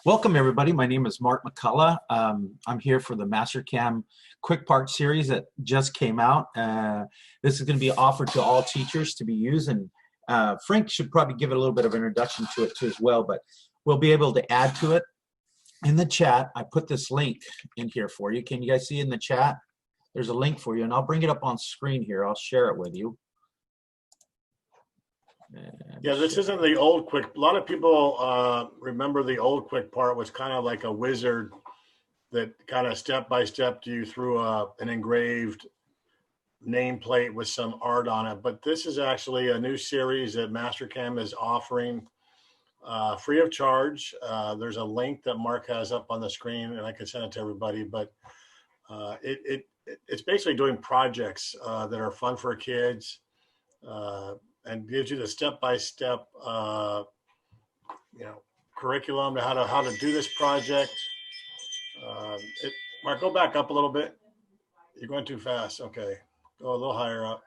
Welcome everybody, my name is Mark McCollough. I'm here for the MasterCAM Quick Part series that just came out. This is going to be offered to all teachers to be used, and Frank should probably give it a little bit of introduction to it too as well, but we'll be able to add to it. In the chat, I put this link in here for you. Can you guys see in the chat? There's a link for you, and I'll bring it up on screen here. I'll share it with you. Yeah, this isn't the old quick. A lot of people remember the old quick part was kind of like a wizard that kind of step by step you through an engraved nameplate with some art on it. But this is actually a new series that MasterCAM is offering free of charge. There's a link that Mark has up on the screen, and I can send it to everybody. But it's basically doing projects that are fun for kids. And gives you the step-by-step, curriculum to how to do this project. Mark, go back up a little bit. You're going too fast. Okay, go a little higher up.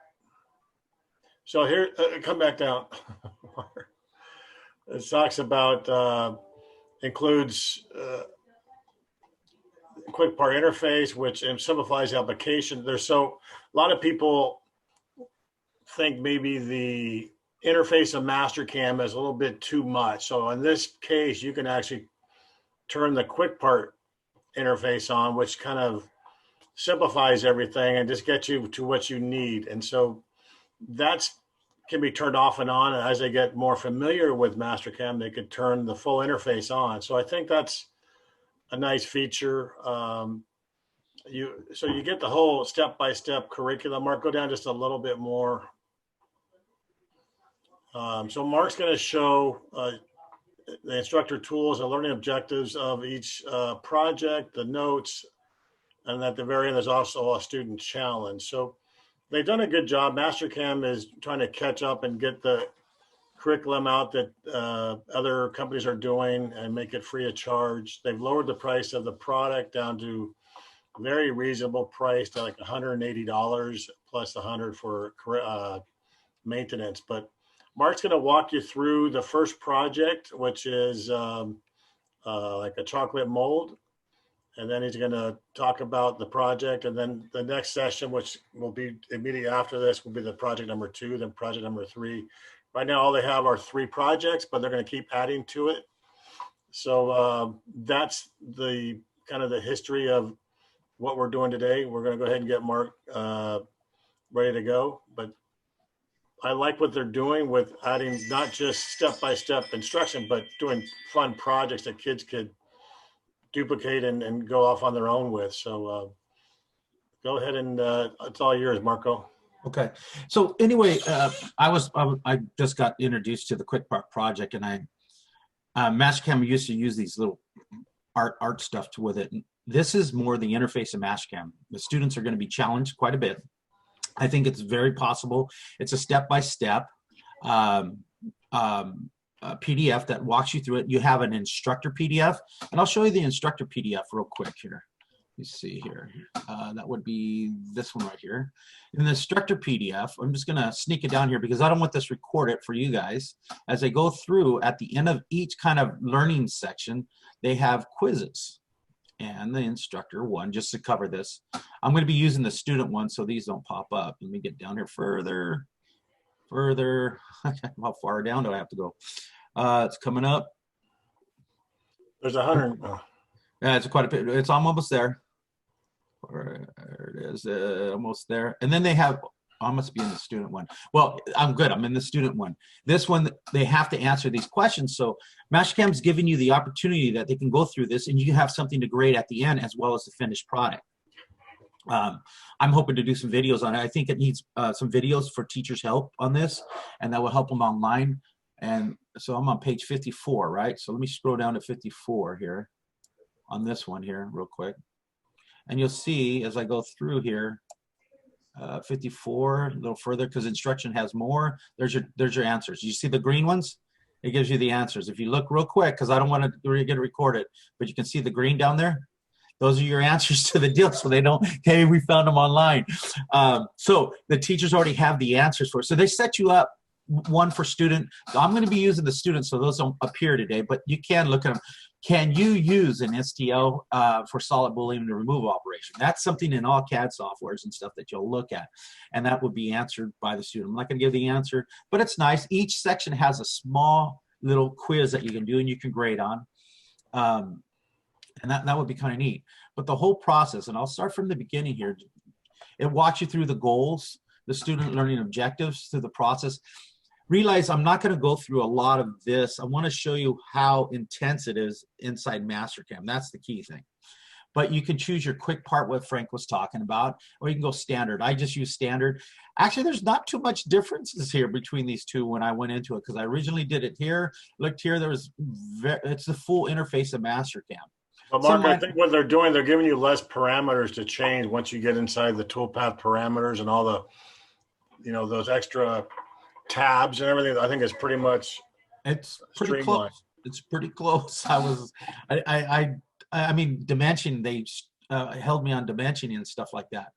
So here, come back down. It talks about includes quick part interface, which simplifies the application. A lot of people think maybe the interface of MasterCAM is a little bit too much. So in this case, you can actually turn the quick part interface on, which kind of simplifies everything and just gets you to what you need. And so that's can be turned off and on. And as they get more familiar with MasterCAM, they could turn the full interface on. So I think that's a nice feature. So you get the whole step-by-step curriculum. Mark, go down just a little bit more. So Mark's going to show the instructor tools and learning objectives of each project, the notes, and at the very end, there's also a student challenge. So they've done a good job. MasterCAM is trying to catch up and get the curriculum out that other companies are doing and make it free of charge. They've lowered the price of the product down to very reasonable price, to like $180 plus $100 for maintenance. But Mark's going to walk you through the first project, which is like a chocolate mold. And then he's going to talk about the project. And then the next session, which will be immediately after this, will be the project number 2, then project number 3. Right now, all they have are 3 projects, but they're going to keep adding to it. So that's the kind of the history of what we're doing today. We're going to go ahead and get Mark ready to go. But I like what they're doing with adding not just step-by-step instruction, but doing fun projects that kids could duplicate and go off on their own with. So go ahead and it's all yours, Marco. Okay. So anyway, I just got introduced to the Quick Part project, and MasterCAM used to use these little art stuff with it. This is more the interface of MasterCAM. The students are going to be challenged quite a bit. I think it's very possible. It's a step-by-step PDF that walks you through it. You have an Instructor Pdf, and I'll show you the Instructor Pdf real quick here. You see here. That would be this one right here. In the Instructor PDF, I'm just going to sneak it down here because I don't want this recorded for you guys. As they go through, at the end of each kind of learning section, they have quizzes. And the instructor one, just to cover this. I'm going to be using the student one, so these don't pop up. Let me get down here further. How far down do I have to go? It's coming up. There's 100. Yeah, it's quite a bit. It's almost there. There it is, almost there. And then they have, I must be in the student one. Well, I'm good. I'm in the student one. This one, they have to answer these questions. So MasterCAM is giving you the opportunity that they can go through this, and you have something to grade at the end as well as the finished product. I'm hoping to do some videos on it. I think it needs some videos for teachers' help on this, and that will help them online. And so I'm on page 54, right? So let me scroll down to 54 here on this one here real quick. And you'll see as I go through here, 54, a little further, because instruction has more. There's your answers. You see the green ones? It gives you the answers. If you look real quick, because I don't want to get it recorded, but you can see the green down there. Those are your answers to the deal, so they don't, hey, we found them online. So the teachers already have the answers for it. So they set you up one for student. I'm going to be using the students, so those don't appear today, but you can look at them. Can you use an STL for solid boolean removal operation? That's something in all CAD softwares and stuff that you'll look at, and that would be answered by the student. I'm not going to give the answer, but it's nice. Each section has a small little quiz that you can do and you can grade on, and that would be kind of neat. But the whole process, and I'll start from the beginning here, it walks you through the goals, the student learning objectives, through the process. Realize I'm not going to go through a lot of this. I want to show you how intense it is inside MasterCAM. That's the key thing. But you can choose your quick part, what Frank was talking about, or you can go standard. I just use standard. Actually, there's not too much differences here between these two when I went into it, because I originally did it here, looked here, it's the full interface of MasterCAM. But Mark, I think what they're doing, they're giving you less parameters to change once you get inside the toolpath parameters and all the, you know, those extra tabs and everything. I think it's pretty much pretty close. It's pretty close. I mean, dimension, they held me on dimensioning and stuff like that.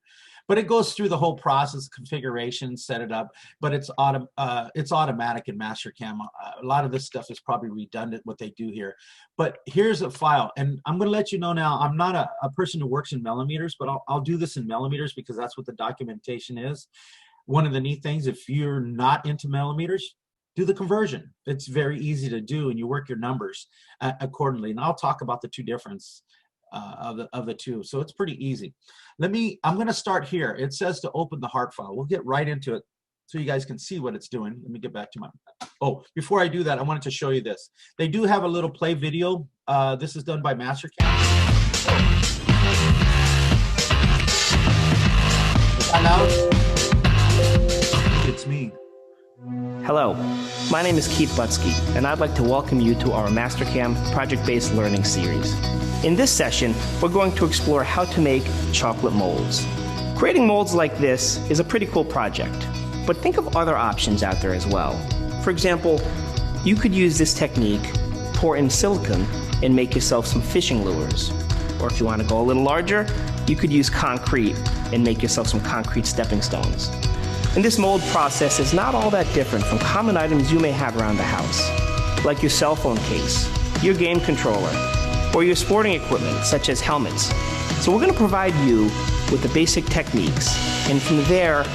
But it goes through the whole process, configuration, set it up, but it's automatic in MasterCAM. A lot of this stuff is probably redundant, what they do here. But here's a file, and I'm going to let you know now, I'm not a person who works in millimeters, but I'll do this in millimeters because that's what the documentation is. One of the neat things, if you're not into millimeters, do the conversion. It's very easy to do, and you work your numbers accordingly. And I'll talk about the two difference of the two. So it's pretty easy. I'm going to start here. It says to open the heart file. We'll get right into it so you guys can see what it's doing. Let me get back to before I do that, I wanted to show you this. They do have a little play video. This is done by MasterCAM. Is that loud? It's me. Hello, my name is Keith Butsky, and I'd like to welcome you to our MasterCAM project-based learning series. In this session, we're going to explore how to make chocolate molds. Creating molds like this is a pretty cool project, but think of other options out there as well. For example, you could use this technique, pour in silicone, and make yourself some fishing lures. Or if you want to go a little larger, you could use concrete and make yourself some concrete stepping stones. And this mold process is not all that different from common items you may have around the house, like your cell phone case, your game controller, or your sporting equipment, such as helmets. So we're going to provide you with the basic techniques, and from there,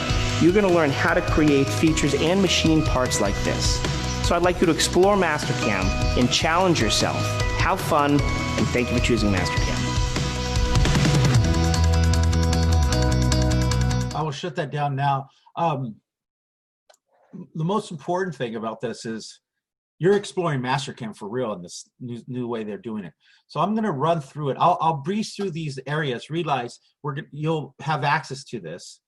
you're going to learn how to create features and machine parts like this. So I'd like you to explore MasterCAM and challenge yourself. Have fun, and thank you for choosing MasterCAM. I will shut that down now. The most important thing about this is you're exploring MasterCAM for real in this new way they're doing it. So I'm going to run through it. I'll breeze through these areas. Realize you'll have access to this.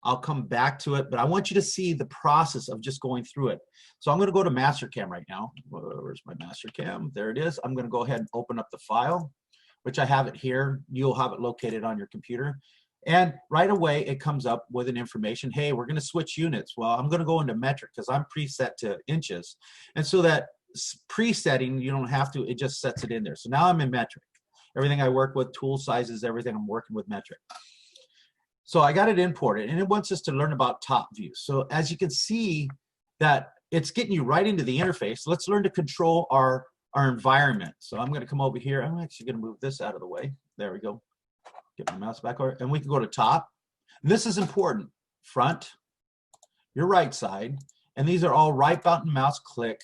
I'll come back to it, but I want you to see the process of just going through it. So I'm going to go to MasterCAM right now. Where's my MasterCAM? There it is. I'm going to go ahead and open up the file, which I have it here. You'll have it located on your computer. And right away, it comes up with an information, hey, we're going to switch units. Well, I'm going to go into metric because I'm preset to inches. And so that presetting, you don't have to, it just sets it in there. So now I'm in metric. Everything I work with, tool sizes, everything, I'm working with metric. So I got it imported, and it wants us to learn about top view. So as you can see that it's getting you right into the interface. Let's learn to control our environment. So I'm going to come over here. I'm actually going to move this out of the way. There we go. Get my mouse back over, and we can go to top. And this is important. Front, your right side, and these are all right button mouse click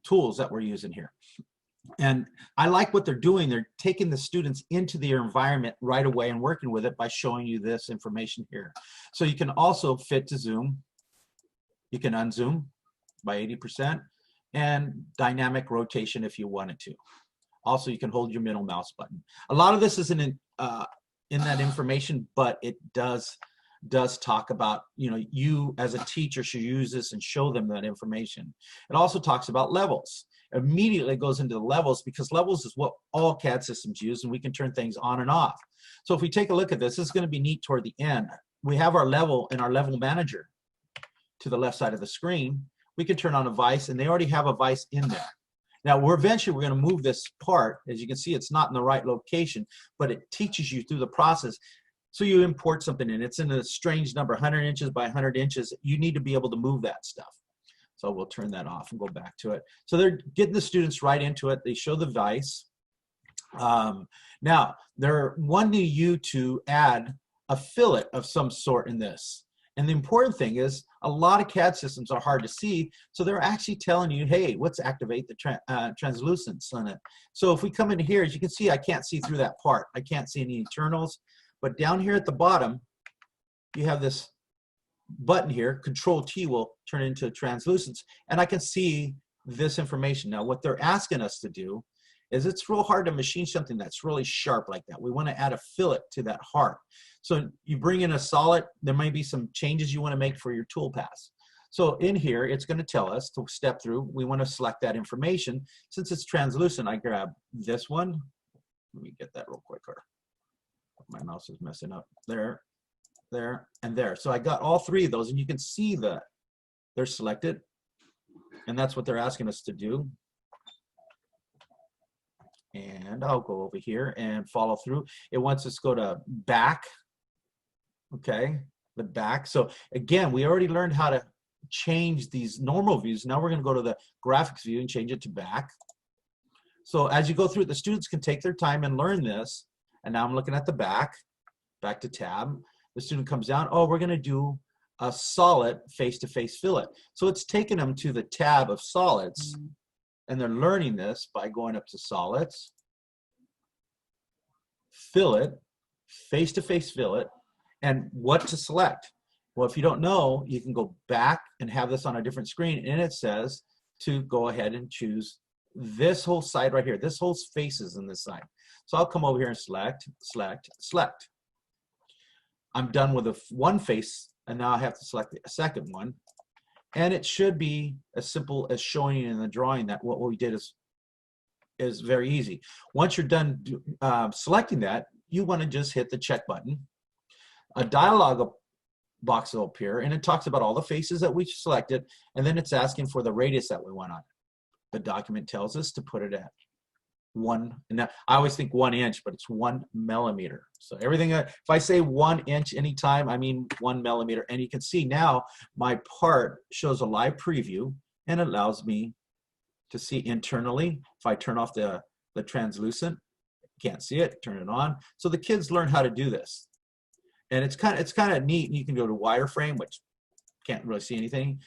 tools that we're using here. And I like what they're doing. They're taking the students into their environment right away and working with it by showing you this information here. So you can also fit to zoom. You can unzoom by 80% and dynamic rotation if you wanted to. Also, you can hold your middle mouse button. A lot of this isn't in that information, but it does talk about, you as a teacher should use this and show them that information. It also talks about levels. Immediately goes into the levels because levels is what all CAD systems use, and we can turn things on and off. So if we take a look at this, this is going to be neat toward the end. We have our level and our level manager to the left side of the screen. We can turn on a vise, and they already have a vise in there. Now, eventually we're going to move this part. As you can see, it's not in the right location, but it teaches you through the process. So you import something in. It's in a strange number, 100 inches by 100 inches. You need to be able to move that stuff. So we'll turn that off and go back to it. So they're getting the students right into it. They show the vise. Now, they're wanting you to add a fillet of some sort in this. And the important thing is a lot of CAD systems are hard to see, so they're actually telling you, hey, let's activate the translucence on it. So if we come in here, as you can see, I can't see through that part. I can't see any internals. But down here at the bottom, you have this button here, Control T will turn into translucence, and I can see this information. Now, what they're asking us to do is it's real hard to machine something that's really sharp like that. We want to add a fillet to that heart. So you bring in a solid, there might be some changes you want to make for your tool paths. So in here, it's going to tell us to step through. We want to select that information. Since it's translucent, I grab this one. Let me get that real quicker. My mouse is messing up. There, there, and there. So I got all three of those, and you can see that they're selected. And that's what they're asking us to do. And I'll go over here and follow through. It wants us to go to back. Okay, the back. So again, we already learned how to change these normal views. Now we're going to go to the graphics view and change it to back. So as you go through it, the students can take their time and learn this. And now I'm looking at the back to tab. The student comes down, oh, we're going to do a solid face-to-face fillet. So it's taken them to the tab of solids. And they're learning this by going up to solids, fillet, face-to-face fillet, and what to select. Well, if you don't know, you can go back and have this on a different screen, and it says to go ahead and choose this whole side right here. This whole face is in this side. So I'll come over here and select, select, select. I'm done with the one face, and now I have to select a second one. And it should be as simple as showing you in the drawing that what we did is very easy. Once you're done selecting that, you want to just hit the check button. A dialog box will appear, and it talks about all the faces that we selected, and then it's asking for the radius that we want on it. The document tells us to put it at 1, and now I always think 1 inch, but it's 1 millimeter. So everything, if I say 1 inch anytime, I mean 1 millimeter. And you can see now my part shows a live preview and allows me to see internally. If I turn off the translucent, can't see it, turn it on. So the kids learn how to do this. And it's kind of neat. You can go to wireframe, which can't really see anything,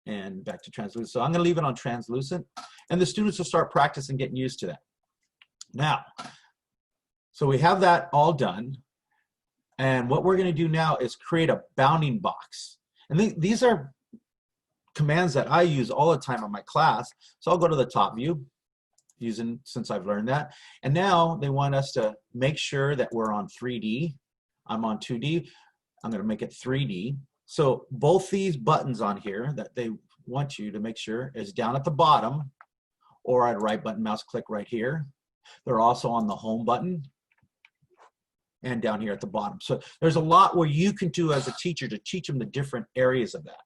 and back to translucent. So I'm going to leave it on translucent, and the students will start practicing getting used to that. Now, so we have that all done, and what we're going to do now is create a bounding box. And these are commands that I use all the time in my class. So I'll go to the top view, since I've learned that. And now they want us to make sure that we're on 3D. I'm on 2D. I'm going to make it 3D. So both these buttons on here that they want you to make sure is down at the bottom, or I'd right button mouse click right here. They're also on the home button and down here at the bottom. So there's a lot where you can do as a teacher to teach them the different areas of that.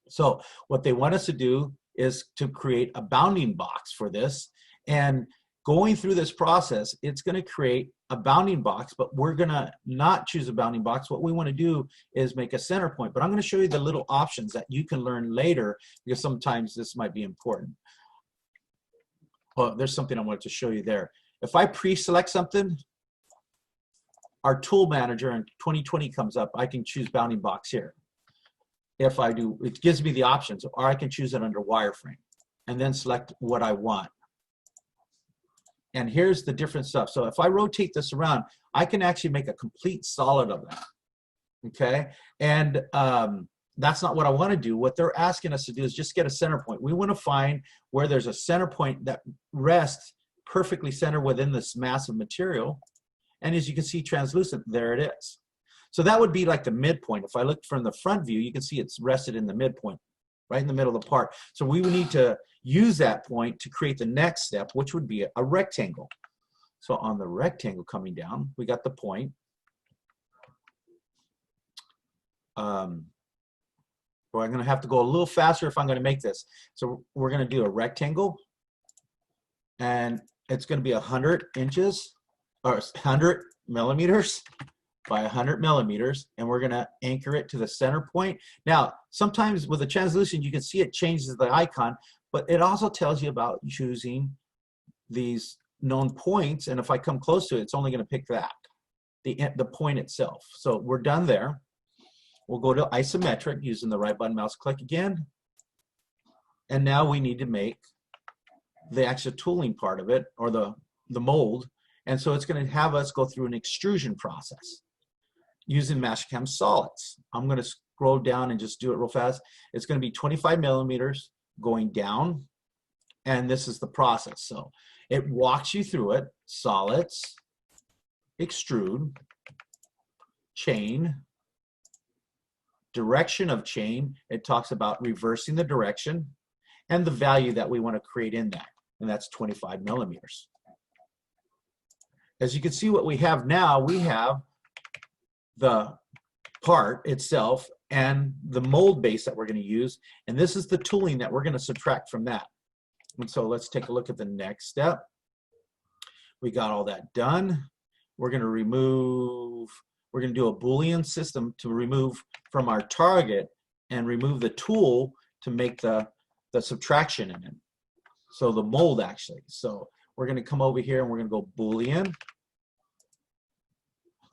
So what they want us to do is to create a bounding box for this, and going through this process, it's going to create a bounding box, but we're going to not choose a bounding box. What we want to do is make a center point, but I'm going to show you the little options that you can learn later, because sometimes this might be important. Well, there's something I wanted to show you there. If I pre-select something, our tool manager in 2020 comes up, I can choose bounding box here. If I do, it gives me the options, or I can choose it under wireframe and then select what I want. And here's the different stuff. So if I rotate this around, I can actually make a complete solid of that. Okay, and that's not what I want to do. What they're asking us to do is just get a center point. We want to find where there's a center point that rests perfectly centered within this massive material. And as you can see, translucent, there it is. So that would be like the midpoint. If I look from the front view, you can see it's rested in the midpoint, right in the middle of the part. So we would need to use that point to create the next step, which would be a rectangle. So on the rectangle coming down, we got the point. Well, I'm going to have to go a little faster if I'm going to make this. So we're going to do a rectangle, and it's going to be 100 inches or 100 millimeters. by 100 millimeters, and we're going to anchor it to the center point. Now, sometimes with the translucent, you can see it changes the icon, but it also tells you about choosing these known points, and if I come close to it, it's only going to pick that, the point itself. So we're done there. We'll go to isometric using the right button mouse click again, and now we need to make the actual tooling part of it, or the mold, and so it's going to have us go through an extrusion process using MasterCAM solids. I'm going to scroll down and just do it real fast. It's going to be 25 millimeters going down, and this is the process. So it walks you through it: solids, extrude, chain, direction of chain. It talks about reversing the direction and the value that we want to create in that, and that's 25 millimeters. As you can see, what we have now, we have the part itself and the mold base that we're going to use, and this is the tooling that we're going to subtract from that. And so let's take a look at the next step. We got all that done. We're going to remove, we're going to do a Boolean system to remove from our target and remove the tool to make the subtraction in it. So the mold actually. So we're going to come over here and we're going to go Boolean.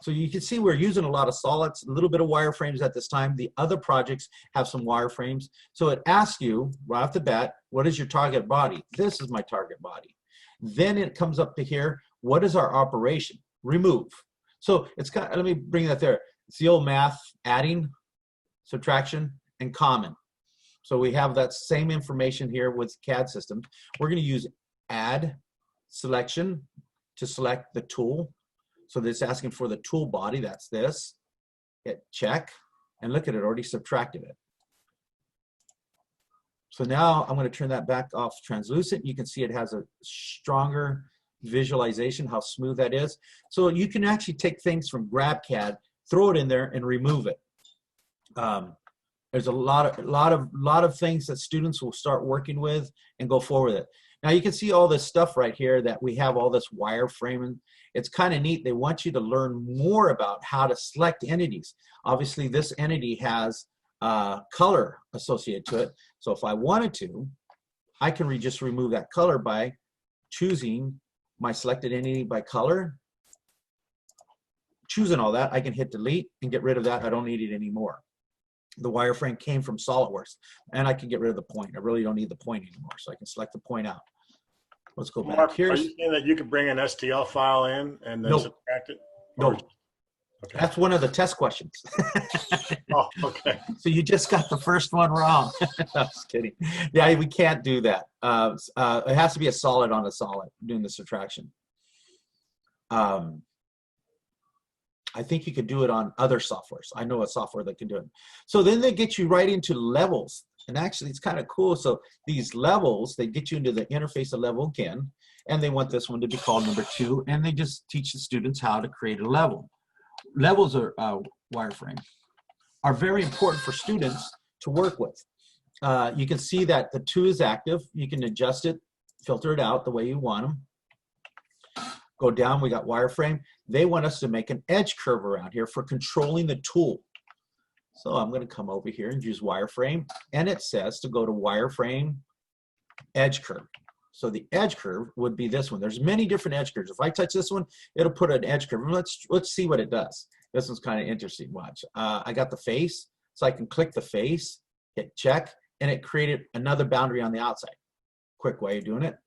So you can see we're using a lot of solids, a little bit of wireframes at this time. The other projects have some wireframes. So it asks you right off the bat, what is your target body? This is my target body. Then it comes up to here, what is our operation? Remove. So it's got, let me bring that there. It's the old math, adding, subtraction, and common. So we have that same information here with CAD systems. We're going to use add selection to select the tool. So it's asking for the tool body, that's this. Hit check, and look at it, already subtracted it. So now I'm going to turn that back off translucent. You can see it has a stronger visualization, how smooth that is. So you can actually take things from GrabCAD, throw it in there, and remove it. There's a lot of things that students will start working with and go forward with it. Now you can see all this stuff right here that we have all this wireframing. It's kind of neat. They want you to learn more about how to select entities. Obviously this entity has color associated to it. So if I wanted to, I can just remove that color by choosing my selected entity by color. Choosing all that, I can hit delete and get rid of that. I don't need it anymore. The wireframe came from SolidWorks, and I can get rid of the point. I really don't need the point anymore, so I can select the point out. Let's go back. Mark, Here's, are you saying that you could bring an STL file in and then subtract it? No. Okay. That's one of the test questions. Oh, okay. So you just got the first one wrong. I'm just kidding. Yeah, we can't do that. It has to be a solid on a solid doing the subtraction. I think you could do it on other softwares. I know a software that can do it. So then they get you right into levels. And actually, it's kind of cool. So these levels, they get you into the interface of level again. And they want this one to be called number 2. And they just teach the students how to create a level. Levels are wireframe are very important for students to work with. You can see that the 2 is active. You can adjust it, filter it out the way you want them. Go down, we got wireframe. They want us to make an edge curve around here for controlling the tool. So I'm going to come over here and use wireframe, and it says to go to wireframe edge curve. So the edge curve would be this one. There's many different edge curves. If I touch this one, it'll put an edge curve. Let's see what it does. This one's kind of interesting. Watch. I got the face, so I can click the face, hit check, and it created another boundary on the outside. Quick way of doing it.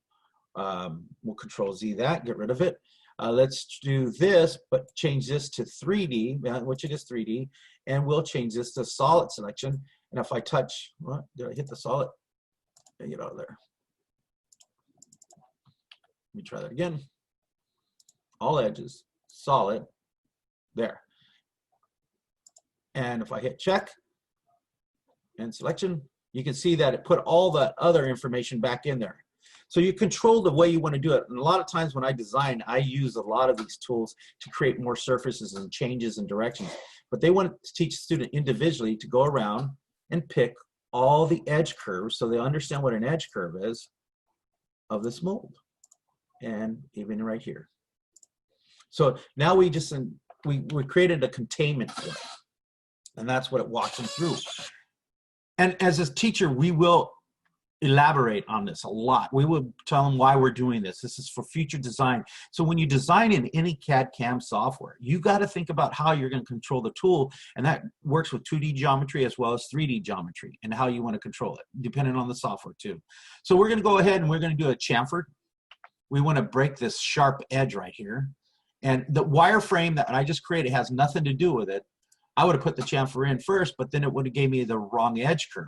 We'll Control Z that, get rid of it. Let's do this, but change this to 3D, which it is 3D, and we'll change this to solid selection. And if I touch, what, did I hit the solid? Get out of there. Let me try that again. All edges, solid, there. And if I hit check and selection, you can see that it put all that other information back in there. So you control the way you want to do it. And a lot of times when I design, I use a lot of these tools to create more surfaces and changes and directions. But they want to teach the student individually to go around and pick all the edge curves so they understand what an edge curve is of this mold. And even right here. So now we we created a containment for it. And that's what it walks them through. And as a teacher, we will elaborate on this a lot. We will tell them why we're doing this. This is for future design. So when you design in any CAD/CAM software, you got to think about how you're going to control the tool, and that works with 2D geometry as well as 3D geometry, and how you want to control it, depending on the software too. So we're going to go ahead and we're going to do a chamfer. We want to break this sharp edge right here. And the wireframe that I just created has nothing to do with it. I would have put the chamfer in first, but then it would have gave me the wrong edge curve.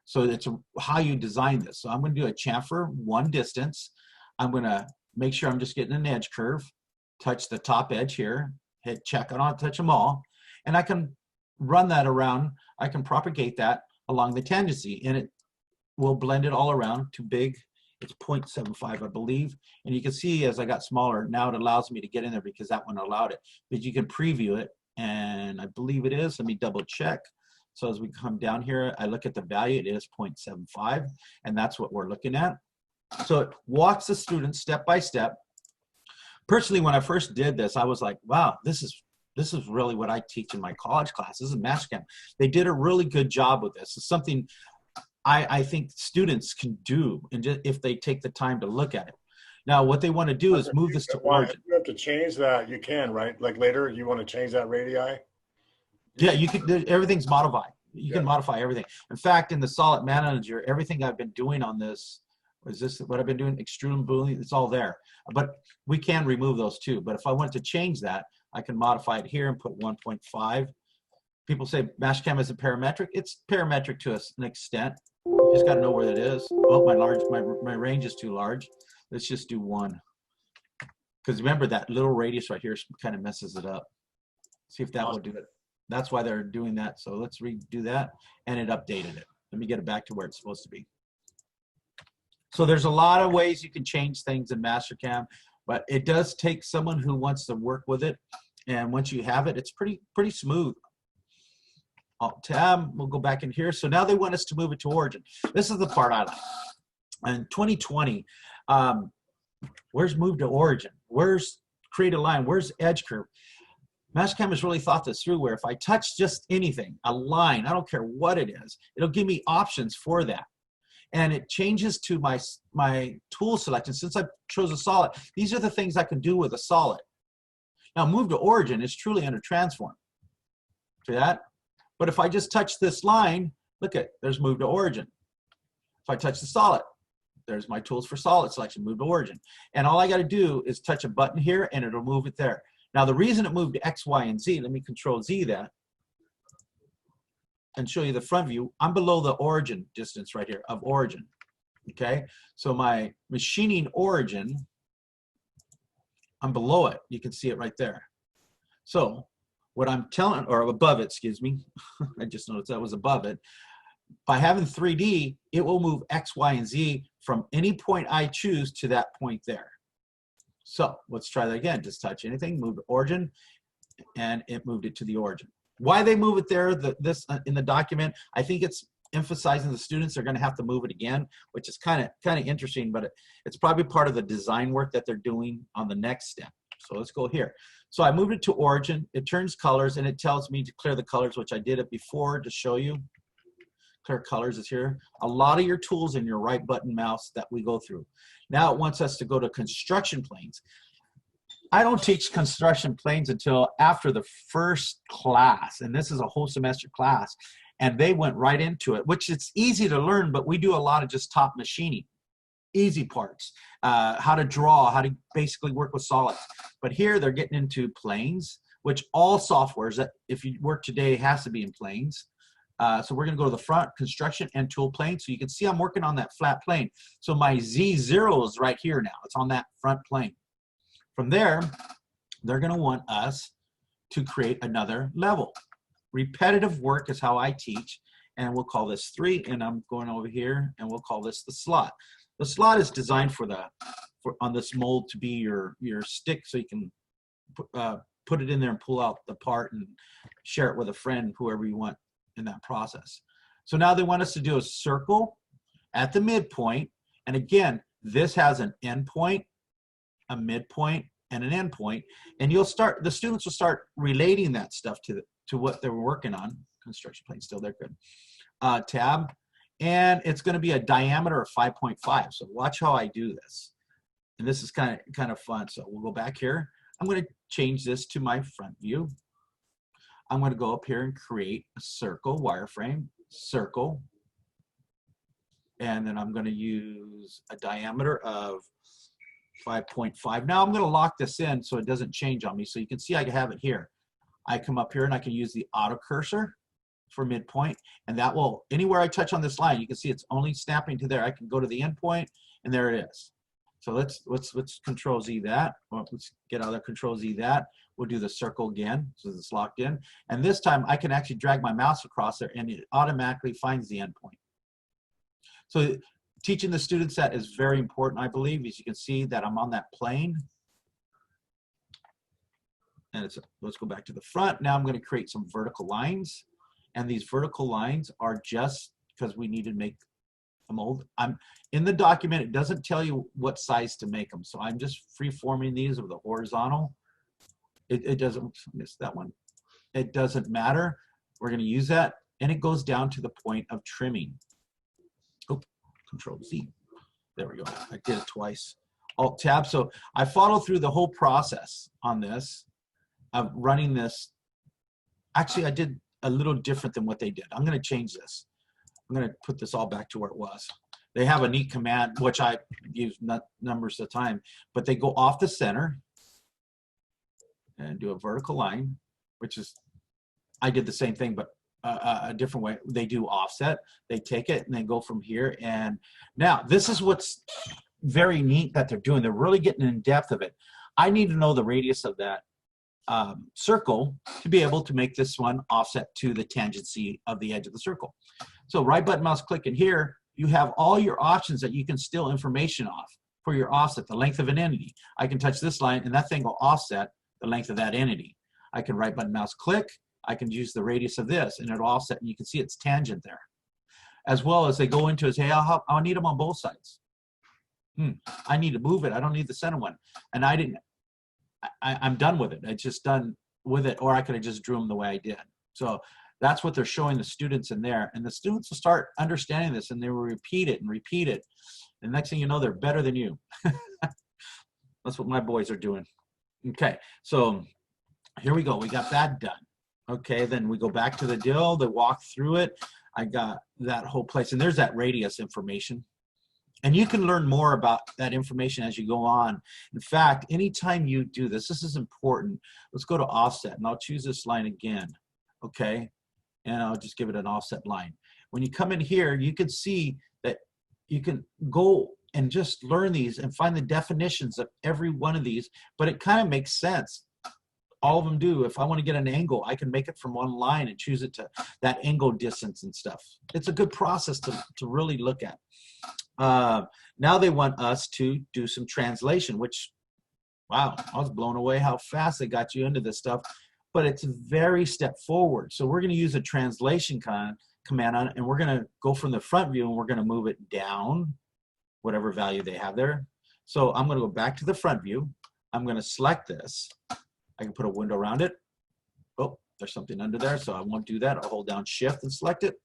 So it's how you design this. So I'm going to do a chamfer, one distance. I'm going to make sure I'm just getting an edge curve, touch the top edge here, hit check on it, touch them all. And I can run that around. I can propagate that along the tangency, and it will blend it all around to big. It's 0.75, I believe. And you can see as I got smaller, now it allows me to get in there because that one allowed it. But you can preview it, and I believe it is. Let me double check. So as we come down here, I look at the value, it is 0.75, and that's what we're looking at. So it walks the student step by step. Personally, when I first did this, I was like, wow, this is really what I teach in my college class. This is MasterCAM. They did a really good job with this. It's something I think students can do, and just if they take the time to look at it. Now, what they want to do is move this to origin. If you have to change that, you can, right? Like later, you want to change that radii? Yeah, you can. Everything's modified. You can modify everything. In fact, in the Solid Manager, everything I've been doing on this, is this what I've been doing? Extrude boolean, it's all there. But we can remove those too. But if I want to change that, I can modify it here and put 1.5. People say MasterCAM isn't parametric. It's parametric to an extent. You just got to know where it is. Oh, my range is too large. Let's just do 1. Because remember, that little radius right here kind of messes it up. See if that will do it. That's why they're doing that. So let's redo that, and it updated it. Let me get it back to where it's supposed to be. So there's a lot of ways you can change things in MasterCAM, but it does take someone who wants to work with it. And once you have it, it's pretty smooth. Alt-Tab, we'll go back in here. So now they want us to move it to origin. This is the part I like. In 2020, where's move to origin? Where's create a line? Where's edge curve? MasterCAM has really thought this through, where if I touch just anything, a line, I don't care what it is, it'll give me options for that. And it changes to my tool selection. Since I chose a solid, these are the things I can do with a solid. Now, move to origin is truly under transform. See that? But if I just touch this line, look at, there's move to origin. If I touch the solid, there's my tools for solid selection, move to origin. And all I got to do is touch a button here, and it'll move it there. Now, the reason it moved to X, Y, and Z, let me Control Z that and show you the front view. I'm below the origin distance right here of origin, okay? So my machining origin, I'm below it. You can see it right there. So what I'm telling, or above it, excuse me, I just noticed that was above it. By having 3D, it will move X, Y, and Z from any point I choose to that point there. So let's try that again. Just touch anything, move to origin, and it moved it to the origin. Why they move it there, this in the document, I think it's emphasizing the students are going to have to move it again, which is kind of interesting, but it's probably part of the design work that they're doing on the next step. So let's go here. So I moved it to origin. It turns colors, and it tells me to clear the colors, which I did it before to show you. Clear colors is here. A lot of your tools in your right button mouse that we go through. Now it wants us to go to construction planes. I don't teach construction planes until after the first class, and this is a whole semester class, and they went right into it, which it's easy to learn, but we do a lot of just top machining, easy parts, how to draw, how to basically work with solids. But here they're getting into planes, which all softwares that if you work today has to be in planes. So we're going to go to the front, construction, and tool plane. So you can see I'm working on that flat plane. So my Z0 is right here now. It's on that front plane. From there, they're going to want us to create another level. Repetitive work is how I teach, and we'll call this 3, and I'm going over here, and we'll call this the slot. The slot is designed on this mold to be your stick, so you can put it in there and pull out the part and share it with a friend, whoever you want in that process. So now they want us to do a circle at the midpoint, and again, this has an end point, a midpoint, and an endpoint, and the students will start relating that stuff to what they're working on. Construction plane still there, good. Tab, and it's going to be a diameter of 5.5. So watch how I do this, and this is kind of fun. So we'll go back here. I'm going to change this to my front view. I'm going to go up here and create a circle, wireframe, circle, and then I'm going to use a diameter of 5.5. Now I'm going to lock this in so it doesn't change on me. So you can see I have it here. I come up here and I can use the auto cursor for midpoint, and that will, anywhere I touch on this line, you can see it's only snapping to there. I can go to the endpoint, and there it is. So let's Control Z that. Well, let's get out of Control Z that. We'll do the circle again, so it's locked in. And this time I can actually drag my mouse across there, and it automatically finds the endpoint. So teaching the students that is very important, I believe. As you can see that I'm on that plane. And let's go back to the front. Now I'm going to create some vertical lines. And these vertical lines are just because we need to make a mold. I'm in the document, it doesn't tell you what size to make them. So I'm just free-forming these with a horizontal. It doesn't, miss that one. It doesn't matter. We're going to use that. And it goes down to the point of trimming. Oh, Control Z. There we go. I did it twice. Alt Tab. So I follow through the whole process on this of running this. Actually, I did a little different than what they did. I'm going to change this. I'm going to put this all back to where it was. They have a neat command, which I use numbers of time, but they go off the center and do a vertical line, which is, I did the same thing, but a different way. They do offset. They take it and they go from here. And now this is what's very neat that they're doing. They're really getting in depth of it. I need to know the radius of that circle to be able to make this one offset to the tangency of the edge of the circle. So right button mouse click in here, you have all your options that you can steal information off for your offset, the length of an entity. I can touch this line and that thing will offset the length of that entity. I can right button mouse click, I can use the radius of this and it'll offset, and you can see it's tangent there. As well as they go into is, hey, I'll need them on both sides. I need to move it, I don't need the center one. And I'm done with it. It's just done with it, or I could have just drew them the way I did. So that's what they're showing the students in there. And the students will start understanding this and they will repeat it and repeat it. And next thing you know, they're better than you. That's what my boys are doing. Okay, so here we go. We got that done. Okay, then we go back to the deal, they walk through it. I got that whole place. And there's that radius information. And you can learn more about that information as you go on. In fact, anytime you do this, this is important. Let's go to offset, and I'll choose this line again, okay? And I'll just give it an offset line. When you come in here, you can see that you can go and just learn these and find the definitions of every one of these, but it kind of makes sense. All of them do. If I want to get an angle, I can make it from one line and choose it to that angle distance and stuff. It's a good process to really look at. Now they want us to do some translation, which, wow, I was blown away how fast they got you into this stuff, but it's a very step forward. So we're going to use a translation command on it, and we're going to go from the front view and we're going to move it down, whatever value they have there. So I'm going to go back to the front view. I'm going to select this. I can put a window around it. Oh, there's something under there, so I won't do that. I'll hold down Shift and select it.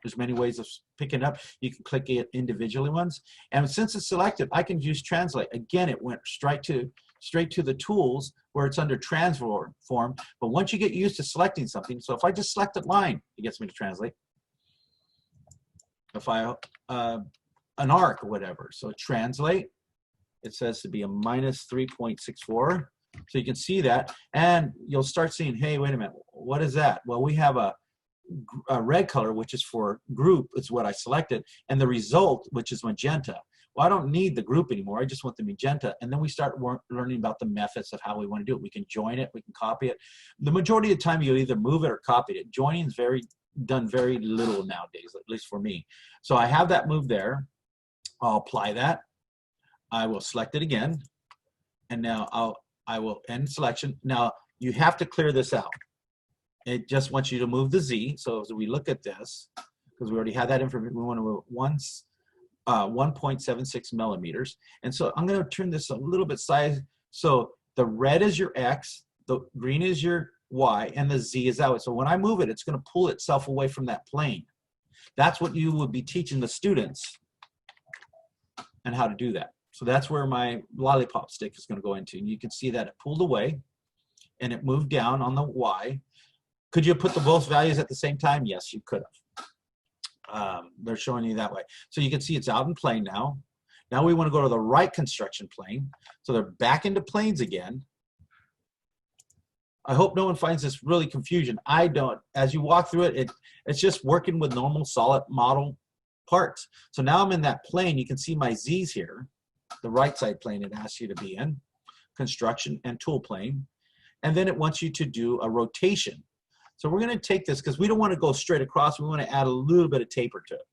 There's many ways of picking up. You can click it individually ones. And since it's selected, I can use translate. Again, it went straight to the tools where it's under transform. But once you get used to selecting something, so if I just select a line, it gets me to translate. If I, an arc or whatever, so translate, it says to be a minus 3.64. So you can see that, and you'll start seeing, hey, wait a minute, what is that? Well, we have a red color, which is for group, it's what I selected, and the result, which is magenta. Well, I don't need the group anymore, I just want the magenta. And then we start learning about the methods of how we want to do it. We can join it, we can copy it. The majority of the time you'll either move it or copy it. Joining is done very little nowadays, at least for me. So I have that moved there. I'll apply that. I will select it again, and now I will end selection. Now you have to clear this out. It just wants you to move the Z. So as we look at this, because we already had that information, we want to move 1.76 millimeters. And so I'm going to turn this a little bit size. So The red is your X, the green is your Y, and the Z is out. So when I move it, it's going to pull itself away from that plane. That's what you would be teaching the students and how to do that. So that's where my lollipop stick is going to go into. And you can see that it pulled away and it moved down on the Y. Could you put the both values at the same time? Yes, you could have. They're showing you that way. So you can see it's out in plane now. Now we want to go to the right construction plane. So they're back into planes again. I hope no one finds this really confusion. I don't. As you walk through it, it's just working with normal solid model parts. So now I'm in that plane. You can see my Z's here, the right side plane it asks you to be in, construction and tool plane. And then it wants you to do a rotation. So we're going to take this because we don't want to go straight across. We want to add a little bit of taper to it.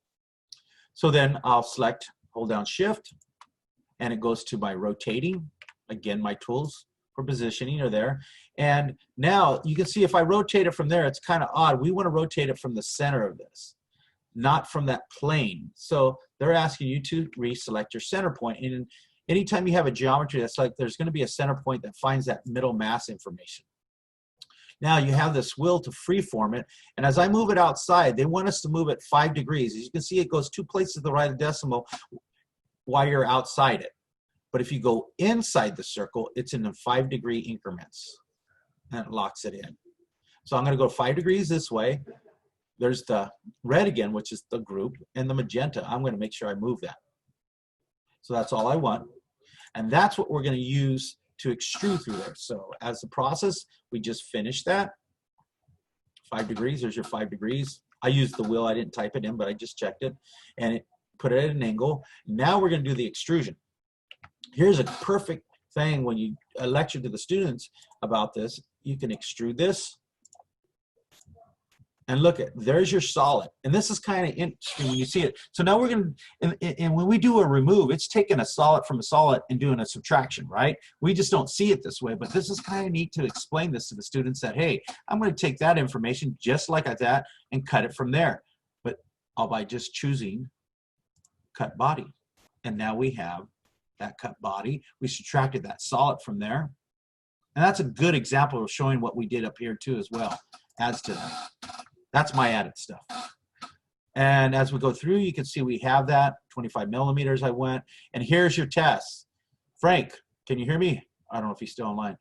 So then I'll select, hold down shift, and it goes to my rotating. Again, my tools for positioning are there. And now you can see if I rotate it from there, it's kind of odd. We want to rotate it from the center of this, not from that plane. So they're asking you to reselect your center point. And anytime you have a geometry that's like, there's going to be a center point that finds that middle mass information. Now you have this wheel to freeform it. And as I move it outside, they want us to move it 5 degrees. As you can see, it goes 2 places to the right of decimal while you're outside it. But if you go inside the circle, it's in the 5-degree increments. And it locks it in. So I'm going to go 5 degrees this way. There's the red again, which is the group, and the magenta. I'm going to make sure I move that. So that's all I want. And that's what we're going to use to extrude through there. So as the process, we just finished that. 5 degrees, there's your 5 degrees. I used the wheel, I didn't type it in, but I just checked it. And it put it at an angle. Now we're going to do the extrusion. Here's a perfect thing when you lecture to the students about this. You can extrude this. And look at, there's your solid. And this is kind of interesting when you see it. So now we're going to, and when we do a remove, it's taking a solid from a solid and doing a subtraction, right? We just don't see it this way, but this is kind of neat to explain this to the students that, hey, I'm going to take that information just like that and cut it from there. But all by just choosing cut body. And now we have that cut body. We subtracted that solid from there. And that's a good example of showing what we did up here too as well. Adds to that. That's my added stuff. And as we go through, you can see we have that 25 millimeters I went. And here's your test. Frank, can you hear me? I don't know if he's still online.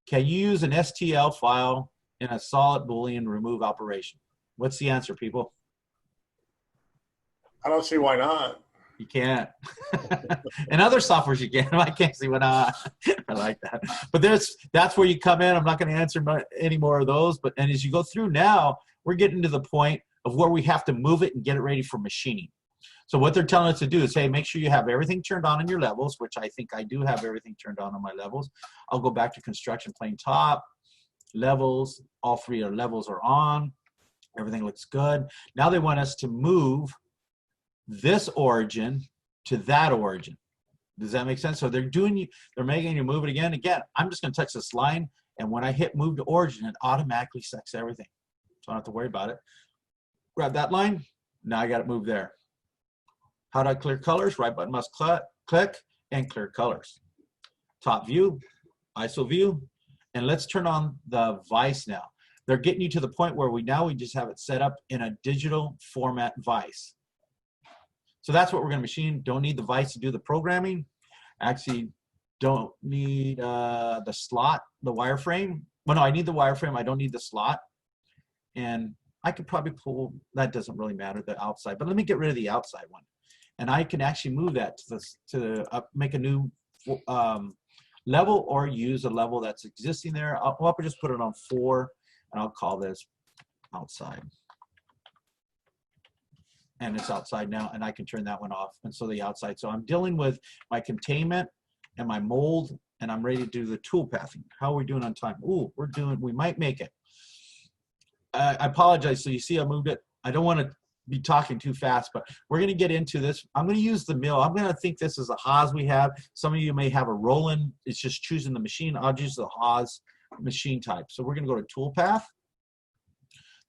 Can you use an STL file in a solid Boolean remove operation? What's the answer, people? I don't see why not. You can't. In other softwares you can. I can't see why not. I like that. But that's where you come in. I'm not going to answer any more of those. But and as you go through now, we're getting to the point of where we have to move it and get it ready for machining. So what they're telling us to do is, hey, make sure you have everything turned on in your levels, which I think I do have everything turned on my levels. I'll go back to construction plane top, levels. All 3 of our levels are on. Everything looks good. Now they want us to move this origin to that origin. Does that make sense? So they're making you move it again. Again, I'm just going to touch this line, and when I hit move to origin, it automatically selects everything. So I don't have to worry about it. Grab that line. Now I got it moved there. How do I clear colors? Right button must click and clear colors. Top view, ISO view, and let's turn on the vise now. They're getting you to the point where we just have it set up in a digital format vise. So that's what we're going to machine. Don't need the vise to do the programming. Actually, don't need the slot, the wireframe. Well, no, I need the wireframe. I don't need the slot. And I could probably pull, that doesn't really matter, the outside. But let me get rid of the outside one. And I can actually move that to make a new level or use a level that's existing there. I'll just put it on 4, and I'll call this outside. And it's outside now, and I can turn that one off. And so the outside. So I'm dealing with my containment and my mold, and I'm ready to do the tool pathing. How are we doing on time? Ooh, we might make it. I apologize. So you see I moved it. I don't want to be talking too fast, but we're going to get into this. I'm going to use the mill. I'm going to think this is a Haas we have. Some of you may have a Roland. It's just choosing the machine. I'll use the Haas machine type. So we're going to go to tool path.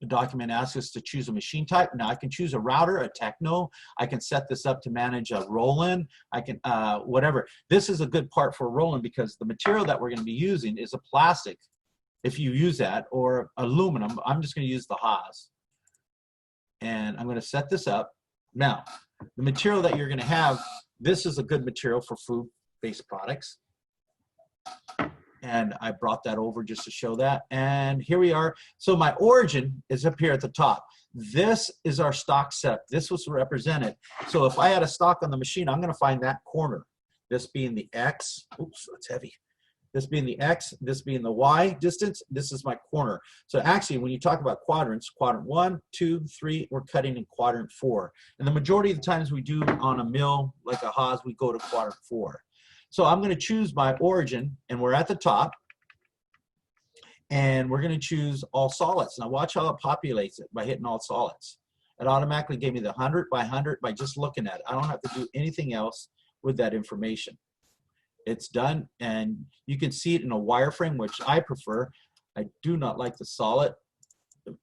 the document asks us to choose a machine type. Now I can choose a router, a Techno. I can set this up to manage a roll-in. I can, whatever. This is a good part for roll-in because the material that we're going to be using is a plastic, if you use that, or aluminum. I'm just going to use the Haas. And I'm going to set this up. Now, the material that you're going to have, this is a good material for food-based products. And I brought that over just to show that. And here we are. So my origin is up here at the top. This is our stock setup. This was represented. So if I had a stock on the machine, I'm going to find that corner. This being the X. Oops, that's heavy. This being the X, this being the Y distance, this is my corner. So actually, when you talk about quadrants, quadrant 1, 2, 3, we're cutting in quadrant 4. And the majority of the times we do on a mill, like a Haas, we go to quadrant 4. So I'm going to choose my origin, and we're at the top. And we're going to choose all solids. Now watch how it populates it by hitting all solids. It automatically gave me the 100 by 100 by just looking at it. I don't have to do anything else with that information. It's done, and you can see it in a wireframe, which I prefer. I do not like the solid. It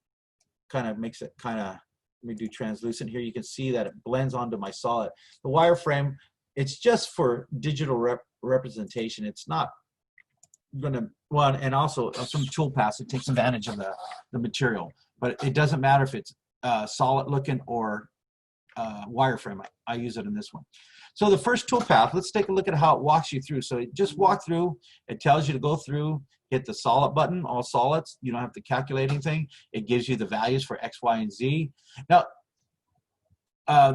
kind of makes it kind of, let me do translucent here. You can see that it blends onto my solid. The wireframe, it's just for digital representation. It's not going to, well, and also some toolpaths, it takes advantage of the material. But it doesn't matter if it's solid looking or wireframe. I use it in this one. So the first toolpath, let's take a look at how it walks you through. So it just walk through, it tells you to go through, hit the solid button, all solids. You don't have to calculate anything. It gives you the values for X, Y, and Z. Now,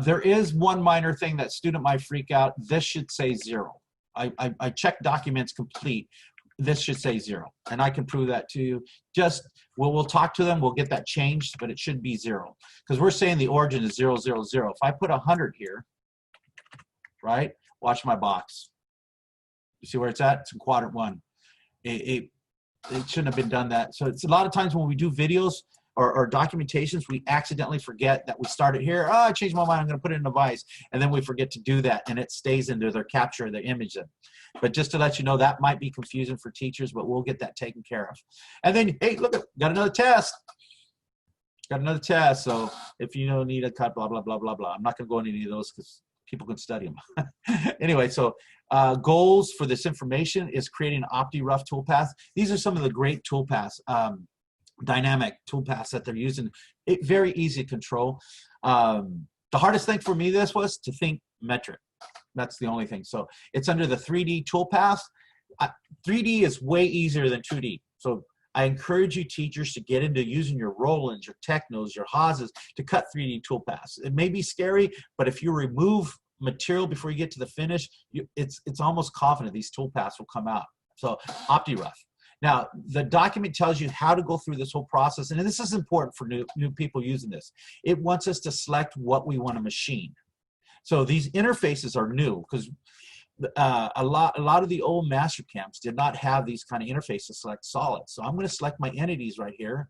there is one minor thing that student might freak out. This should say 0. I checked documents complete. This should say 0, and I can prove that to you. Just, we'll talk to them, we'll get that changed, but it should be 0. Because we're saying the origin is 0, 0, 0. If I put 100 here, right? Watch my box. You see where it's at? It's in quadrant 1. It shouldn't have been done that. So it's a lot of times when we do videos or documentations, we accidentally forget that we started here. Oh, I changed my mind, I'm going to put it in a vise. And then we forget to do that, and it stays into their capture, the image. But just to let you know, that might be confusing for teachers, but we'll get that taken care of. And then, hey, look, got another test. Got another test. So if you don't need a cut, blah, blah, blah, blah, blah. I'm not going to go into any of those because people can study them. Anyway, so goals for this information is creating an OptiRough toolpath. These are some of the great toolpaths, dynamic toolpaths that they're using. Very easy to control. The hardest thing for me was to think metric. That's the only thing. So it's under the 3D toolpath. 3D is way easier than 2D. So I encourage you teachers to get into using your roll-ins, your Technos, your Haases to cut 3D toolpaths. It may be scary, but if you remove material before you get to the finish, it's almost confident these toolpaths will come out. So OptiRough. Now, the document tells you how to go through this whole process, and this is important for new people using this. It wants us to select what we want to machine. So these interfaces are new because a lot of the old MasterCAMs did not have these kind of interfaces to select solids. So I'm going to select my entities right here,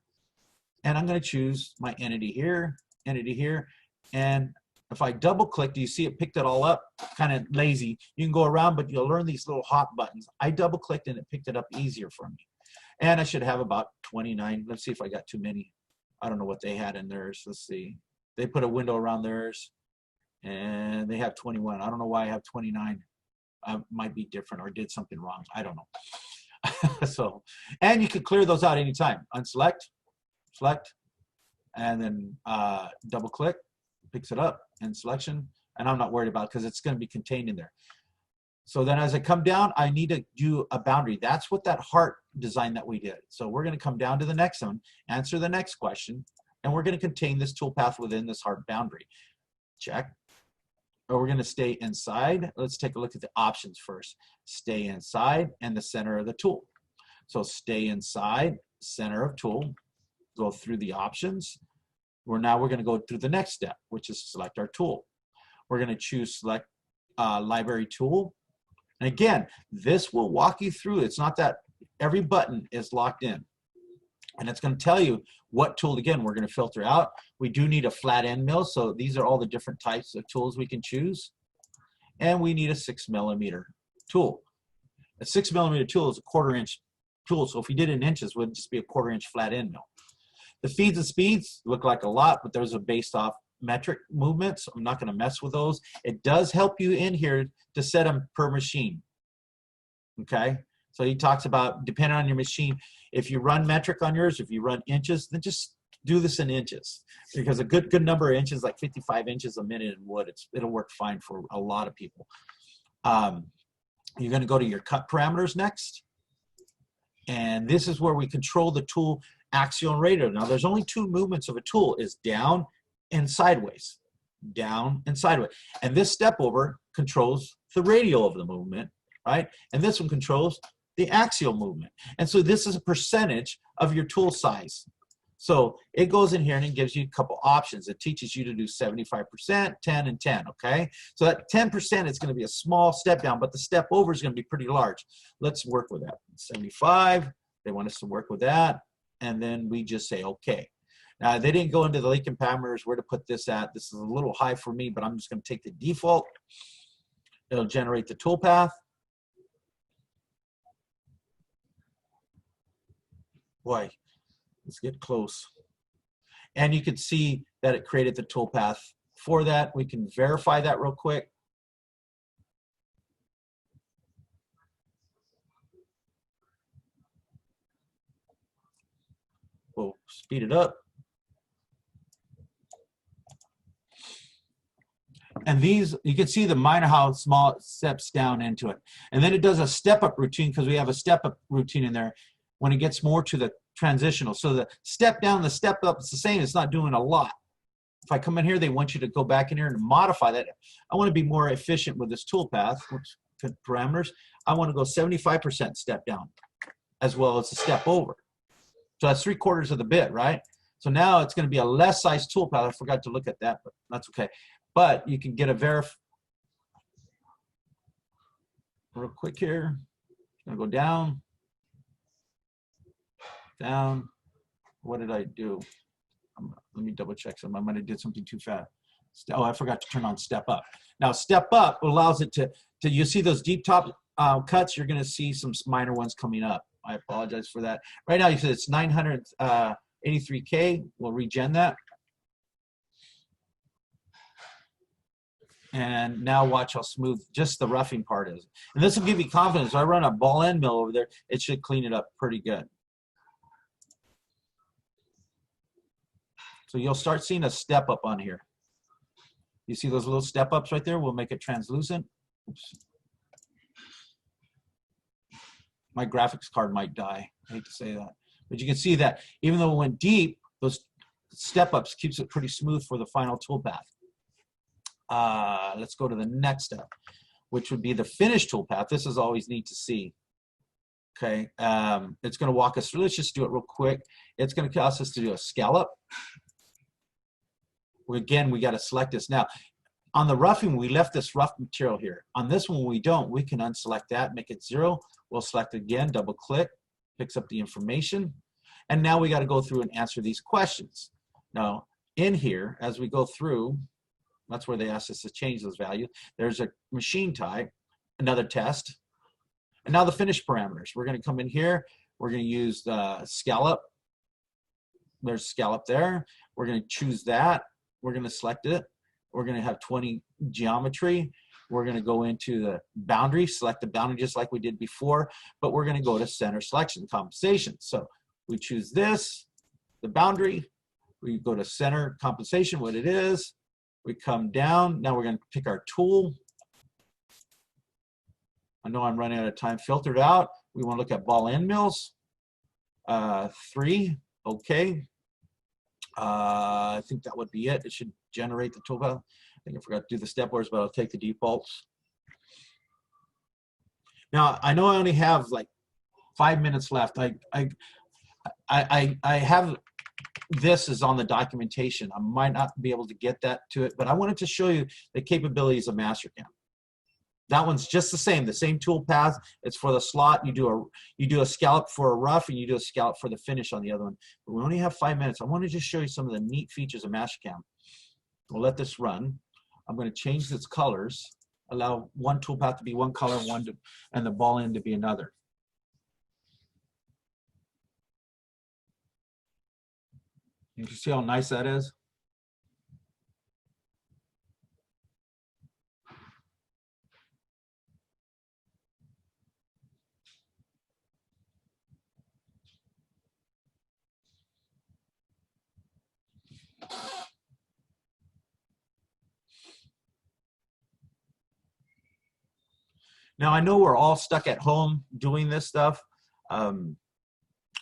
and I'm going to choose my entity here, and if I double click, do you see it picked it all up? Kind of lazy. You can go around, but you'll learn these little hot buttons. I double clicked and it picked it up easier for me. And I should have about 29. Let's see if I got too many. I don't know what they had in theirs. Let's see. They put a window around theirs, and they have 21. I don't know why I have 29. I might be different or did something wrong. I don't know. So, and you can clear those out anytime. Unselect, select, and then double click, picks it up, and selection. And I'm not worried about it because it's going to be contained in there. So then as I come down, I need to do a boundary. That's what that heart design that we did. So we're going to come down to the next one, answer the next question, and we're going to contain this toolpath within this heart boundary. Check. Or we're going to stay inside. Let's take a look at the options first. Stay inside and the center of the tool. So stay inside, center of tool, go through the options. Now we're going to go through the next step, which is select our tool. We're going to choose select library tool. And again, this will walk you through. It's not that every button is locked in. And it's going to tell you what tool, again, we're going to filter out. We do need a flat end mill, so these are all the different types of tools we can choose. And we need a 6mm tool. A 6mm tool is a 1/4 inch tool, so if we did it in inches, it would just be a 1/4 inch flat end mill. The feeds and speeds look like a lot, but those are based off metric movements. I'm not going to mess with those. It does help you in here to set them per machine. Okay, so he talks about depending on your machine, if you run metric on yours, if you run inches, then just do this in inches, because a good number of inches, like 55 inches a minute in wood, it'll work fine for a lot of people. You're going to go to your cut parameters next, and this is where we control the tool axial and radial. Now there's only two movements of a tool, is down and sideways, down and sideways, and this step over controls the radial of the movement, right? And this one controls the axial movement. And so this is a percentage of your tool size. So it goes in here and it gives you a couple options. It teaches you to do 75%, 10, and 10, okay? So that 10% is going to be a small step down, but the step over is going to be pretty large. Let's work with that. 75, they want us to work with that, and then we just say okay. Now, they didn't go into the Lincoln parameters where to put this at. This is a little high for me, but I'm just going to take the default. It'll generate the toolpath. Boy, let's get close. And you can see that it created the toolpath for that. We can verify that real quick. We'll speed it up. And these, you can see the minor how small it steps down into it. And then it does a step-up routine, because we have a step-up routine in there when it gets more to the transitional. So the step down, the step up, it's the same. It's not doing a lot. If I come in here, they want you to go back in here and modify that. I want to be more efficient with this toolpath parameters. I want to go 75% step down as well as the step over. So that's 3/4 of the bit, right? So now it's going to be a less size toolpath. I forgot to look at that, but that's okay. But you can get a real quick here. I'm going to go down. Down. What did I do? Let me double check something. I might have did something too fast. Oh, I forgot to turn on step up. Now step up allows it to you see those deep top cuts, you're going to see some minor ones coming up. I apologize for that. Right now you said it's 983K. We'll regen that. And now watch how smooth just the roughing part is. And this will give you confidence. If I run a ball end mill over there, it should clean it up pretty good. So you'll start seeing a step up on here. You see those little step ups right there? We'll make it translucent. Oops. My graphics card might die. I hate to say that. But you can see that even though it went deep, those step ups keeps it pretty smooth for the final toolpath. Let's go to the next step, which would be the finished toolpath. This is always neat to see. Okay, it's going to walk us through. Let's just do it real quick. It's going to ask us to do a scallop. Again, we got to select this. Now, on the roughing, we left this rough material here. On this one, we don't. We can unselect that, make it 0. We'll select it again, double click, picks up the information. And now we got to go through and answer these questions. Now, in here, as we go through, that's where they ask us to change those values. There's a machine type, another test. And now the finished parameters. We're going to come in here. We're going to use the scallop. There's scallop there. We're going to choose that. We're going to select it. We're going to have 20 geometry. We're going to go into the boundary, select the boundary just like we did before, but we're going to go to center selection compensation. So we choose this, the boundary. We go to center compensation, what it is. We come down. Now we're going to pick our tool. I know I'm running out of time. Filtered out. We want to look at ball end mills. 3. Okay. I think that would be it. It should generate the toolpath. I think I forgot to do the step orders, but I'll take the defaults. Now I know I only have like 5 minutes left. I have this is on the documentation. I might not be able to get that to it, but I wanted to show you the capabilities of MasterCAM. That one's just the same tool path. It's for the slot. You do a scallop for a rough, and you do a scallop for the finish on the other one. But we only have 5 minutes. I want to just show you some of the neat features of MasterCAM. We'll let this run. I'm going to change its colors. Allow one tool path to be one color, and the ball end to be another. You can see how nice that is. Now, I know we're all stuck at home doing this stuff.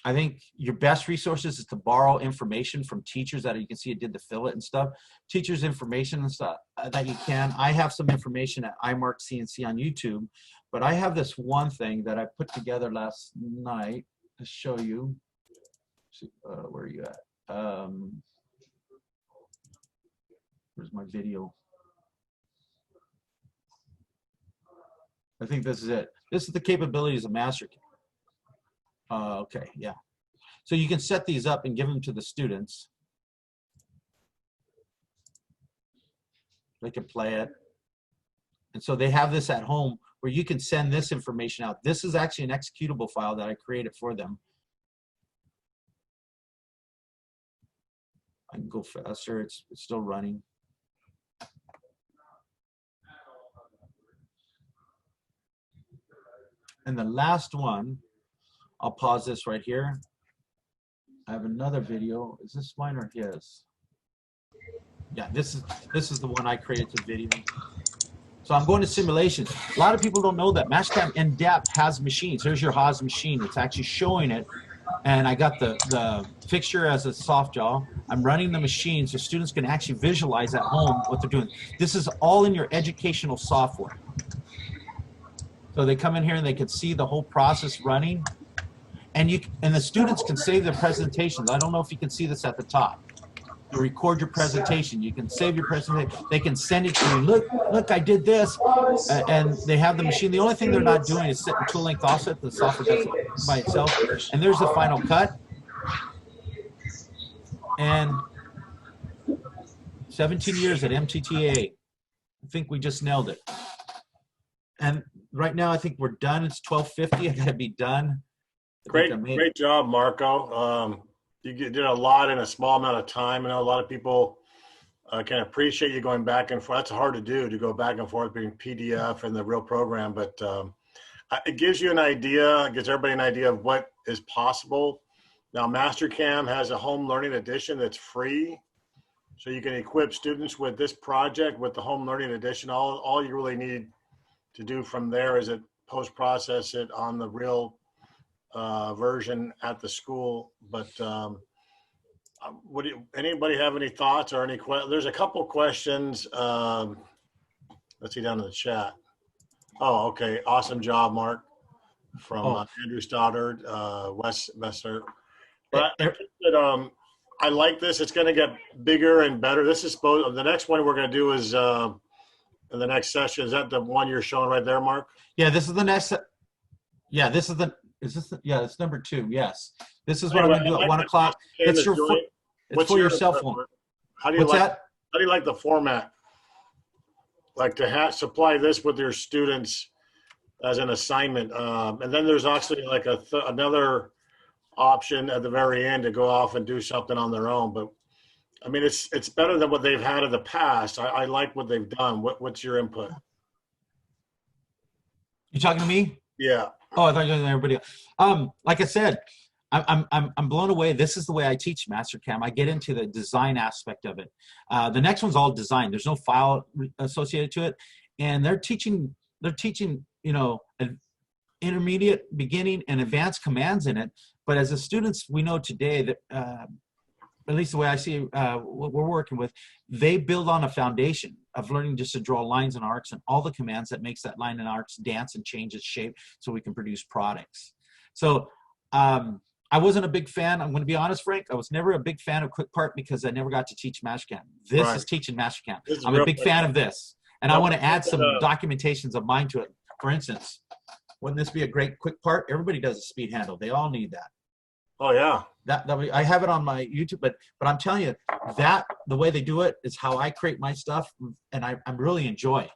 I think your best resources is to borrow information from teachers that you can see it did the fill it and stuff. Teachers' information and stuff that you can. I have some information at iMark CNC on YouTube, but I have this one thing that I put together last night to show you. Where are you at? Where's my video? I think this is it. This is the capabilities of MasterCAM. Okay, yeah. So you can set these up and give them to the students. They can play it. And so they have this at home where you can send this information out. This is actually an executable file that I created for them. I can go faster. It's still running. And the last one, I'll pause this right here. I have another video. Is this mine or his? Yeah, this is the one I created the video. So I'm going to simulations. A lot of people don't know that MasterCAM in-depth has machines. Here's your Haas machine. It's actually showing it. And I got the fixture as a soft jaw. I'm running the machine so students can actually visualize at home what they're doing. This is all in your educational software. So they come in here and they can see the whole process running. And the students can save their presentations. I don't know if you can see this at the top. You record your presentation. You can save your presentation. They can send it to you. Look, I did this. And they have the machine. The only thing they're not doing is setting tool length offset. The software does it by itself. And there's the final cut. And 17 years at MTTA. I think we just nailed it. And right now, I think we're done. It's 12:50. I got to be done. Great job, Marco. You did a lot in a small amount of time. I know a lot of people can appreciate you going back and forth. That's hard to do, to go back and forth between PDF and the real program, but it gives you an idea, gives everybody an idea of what is possible. Now, MasterCAM has a home learning edition that's free, so you can equip students with this project with the home learning edition. All you really need to do from there is post-process it on the real version at the school. But anybody have any thoughts or any questions? There's a couple questions. Let's see down in the chat. Oh, okay. Awesome job, Mark, from Andrew Stoddard, Wes Messer. But I think that I like this. It's going to get bigger and better. This is the next one we're going to do is in the next session. Is that the one you're showing right there, Mark? Yeah, this is the next. Yeah, this is the. Is this? Yeah, it's number 2. Yes, this is what I'm going to do at 1 o'clock. It's for your cell phone. How do you How do you like the format? Like to supply this with your students as an assignment, and then there's actually like another option at the very end to go off and do something on their own. But I mean, it's better than what they've had in the past. I like what they've done. What's your input? You talking to me? Yeah. Oh, I thought you were talking to everybody else. Like I said, I'm blown away. This is the way I teach MasterCAM. I get into the design aspect of it. The next one's all design. There's no file associated to it, and they're teaching an intermediate, beginning, and advanced commands in it. But as the students we know today, that at least the way I see what we're working with, they build on a foundation of learning just to draw lines and arcs and all the commands that makes that line and arcs dance and change its shape so we can produce products. So I wasn't a big fan. I'm going to be honest, Frank. I was never a big fan of QuickPart because I never got to teach MasterCAM. This is teaching MasterCAM. I'm a big fan of this. And I want to add some documentations of mine to it. For instance, wouldn't this be a great QuickPart? Everybody does a speed handle. They all need that. Oh, yeah. I have it on my YouTube, but I'm telling you, that the way they do it is how I create my stuff, and I'm really enjoyed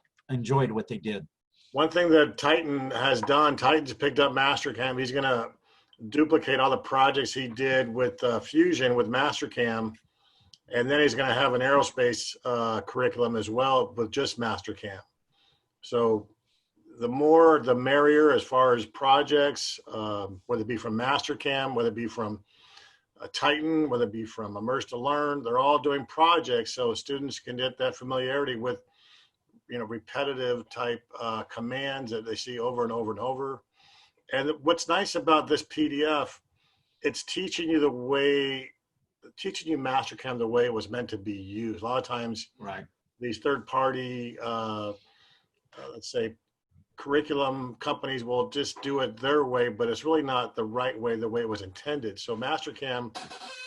what they did. One thing that Titan has done, Titan's picked up MasterCAM. He's going to duplicate all the projects he did with Fusion with MasterCAM And then he's going to have an aerospace curriculum as well with just MasterCAM. So the more, the merrier as far as projects, whether it be from MasterCAM, whether it be from Titan, whether it be from Immerse to Learn, they're all doing projects so students can get that familiarity with, repetitive type commands that they see over and over and over. And what's nice about this PDF, it's teaching you MasterCAM the way it was meant to be used. A lot of times, Right. These third-party, let's say, curriculum companies will just do it their way, but it's really not the right way, the way it was intended. So MasterCAM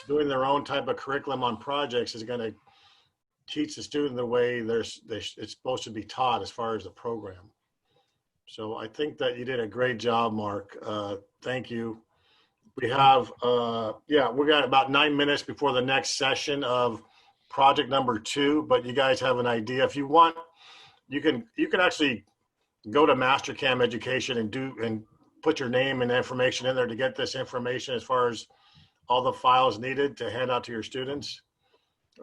doing their own type of curriculum on projects is going to teach the student the way it's supposed to be taught as far as the program. So I think that you did a great job, Mark. Thank you. We have, we got about 9 minutes before the next session of project number 2, but you guys have an idea. If you want, you can actually go to MasterCAM Education and put your name and information in there to get this information as far as all the files needed to hand out to your students.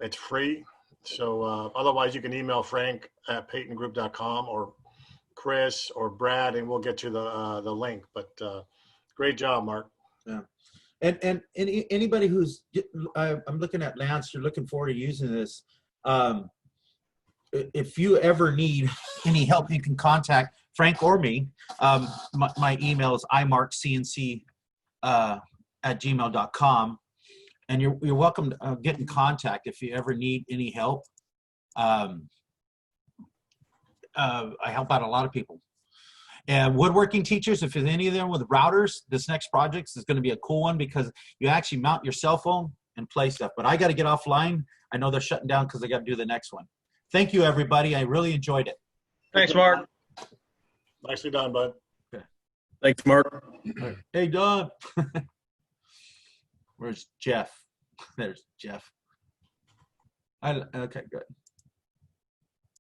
It's free. So otherwise you can email Frank at paytongroup.com or Chris or Brad, and we'll get you the link. But great job, Mark. Yeah. And anybody who's, I'm looking at Lance, you're looking forward to using this. If you ever need any help, you can contact Frank or me. My email is imarkcnc@gmail.com. And you're welcome to get in contact if you ever need any help. I help out a lot of people. And woodworking teachers, if there's any of them with routers, this next project is going to be a cool one because you actually mount your cell phone and play stuff. But I got to get offline. I know they're shutting down because I got to do the next one. Thank you, everybody. I really enjoyed it. Thanks, Mark. Nicely done, bud. Okay. Thanks, Mark. Hey, Don. Where's Jeff? There's Jeff. Okay, good.